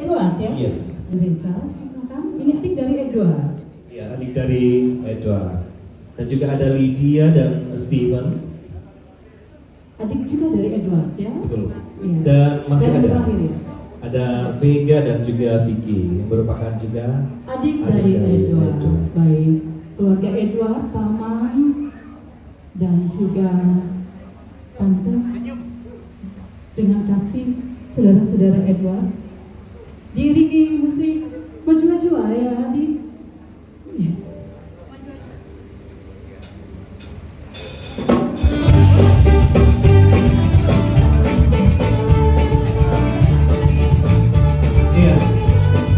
Edward ya? Yes. Reza, silakan. Ini adik dari Edward. Ya, adik dari Edward. Dan juga ada Lydia dan Steven. Adik juga dari Edward ya? Betul. Iya. Dan masih yang ada. terakhir ya? Ada Vega dan juga Vicky yang merupakan juga adik dari Edward. Baik, keluarga Edward, paman dan juga tante. Dengan kasih saudara-saudara Edward. Diiringi musik maju-maju ya adik. Iya.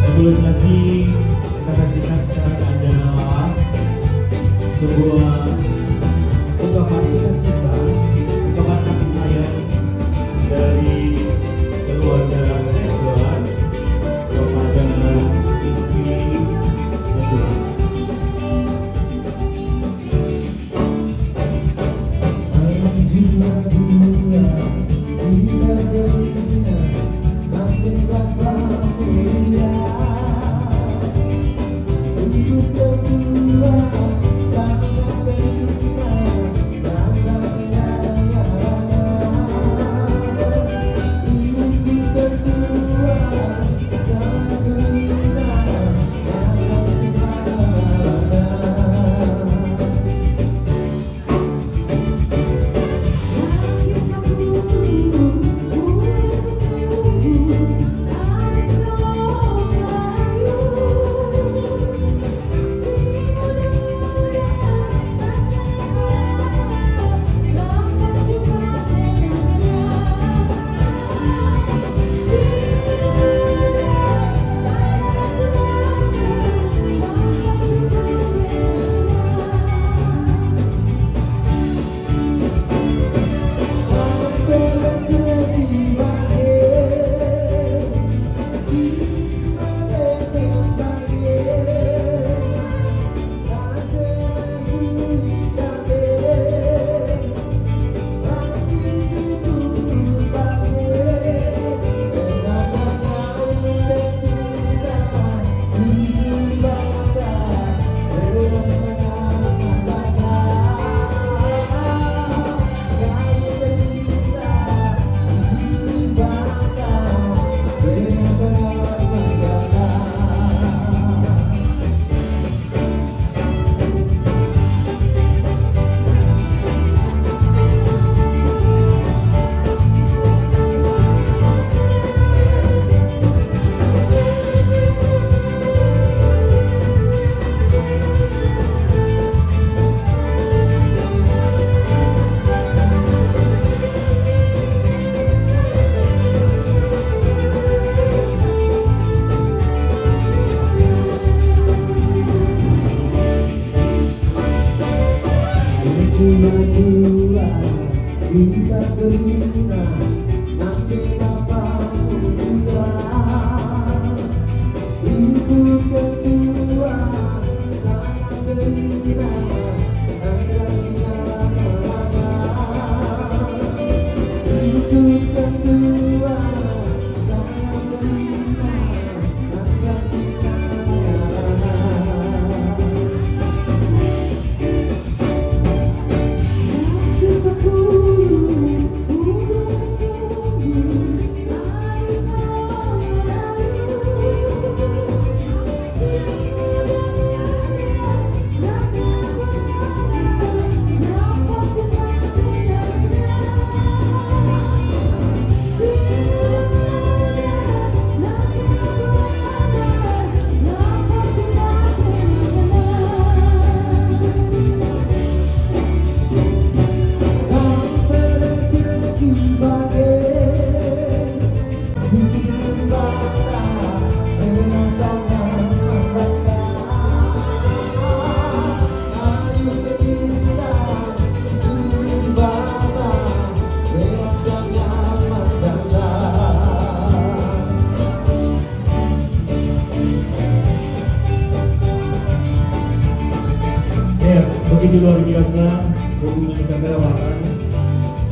Sebelum nasi kita kasihkan sekarang adalah sebuah ungkapan sukacita, ungkapan kasih sayang dari keluarga Edward kepada istri Edward. Cuma-cuma kita terima nanti Bapak pulang. Ibu ketua sangat terima anda siapa-siapa. Ibu ketua sangat terima anda siapa-siapa. Begitu luar biasa hubungan kekerabatan,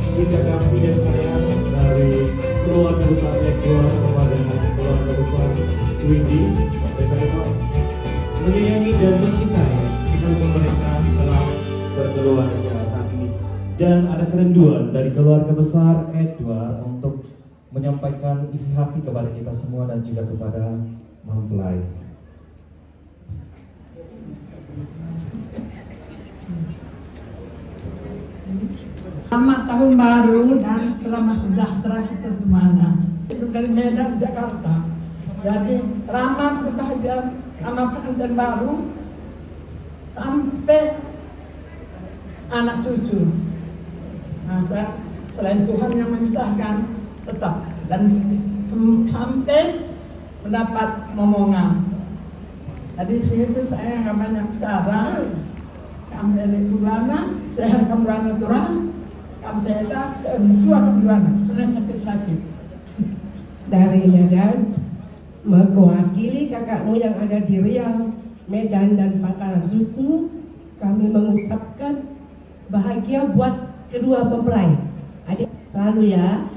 cinta kasih dan sayang dari keluarga besar Edward kepada keluarga besar Windy, mereka menyayangi dan mencintai sekalipun mereka telah berkeluarga saat ini. Dan ada kerinduan dari keluarga besar Edward untuk menyampaikan isi hati kepada kita semua dan juga kepada mempelai. Selamat tahun baru dan selamat sejahtera kita semuanya. Itu dari Medan, Jakarta. Jadi selamat berbahagia, selamat tahun baru sampai anak cucu. Nah, selain Tuhan yang memisahkan, tetap dan sampai mendapat momongan. Jadi situ saya nggak banyak bicara. Kami dari Bulana, saya ke Bulana Turang, kami saya cua ke Bulana, karena sakit-sakit. Dari Medan, mewakili kakakmu yang ada di Riau, Medan dan Pangkalan Susu, kami mengucapkan bahagia buat kedua mempelai. Adik selalu ya,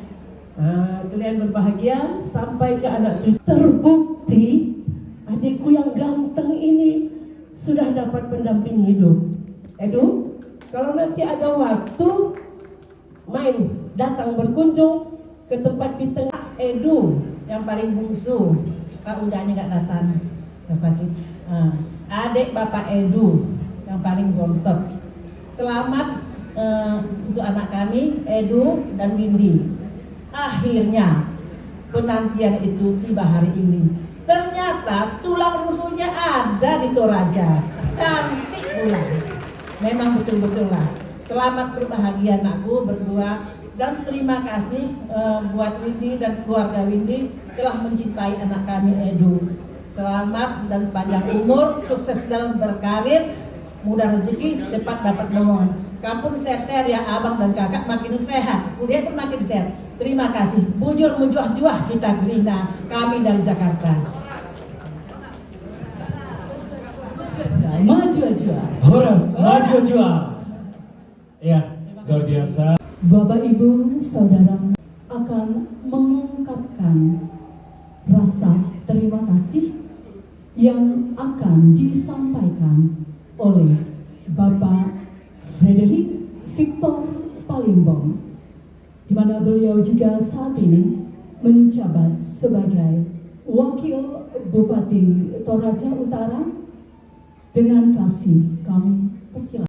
kalian berbahagia sampai ke anak cucu. Terbukti adikku yang ganteng ini sudah dapat pendamping hidup. Edu, kalau nanti ada waktu main datang berkunjung ke tempat di tengah. Edu yang paling bungsu, Pak udahnya nggak datang, nggak sakit. Adik Bapak Edu yang paling bontot. Selamat untuk anak kami Edu dan Windy. Akhirnya penantian itu tiba hari ini. Ternyata tulang rusuknya ada di Toraja. Cantik pula. Memang betul-betul lah. Selamat berbahagia anakku berdua. Dan terima kasih buat Windy dan keluarga Windy telah mencintai anak kami Edu. Selamat dan panjang umur, sukses dalam berkarir, mudah rezeki, cepat dapat momongan. Kampung share-share ya abang dan kakak makin sehat, kuliah pun makin sehat. Terima kasih. Bujur menjuah-juah kita Gerina, kami dari Jakarta. Maju aja. Horas, maju jual. Ya, luar biasa. Bapak Ibu Saudara akan mengungkapkan rasa terima kasih yang akan disampaikan oleh Bapak Frederick Victor Palimbong, di mana beliau juga saat ini menjabat sebagai Wakil Bupati Toraja Utara. Dengan kasih kami persilakan.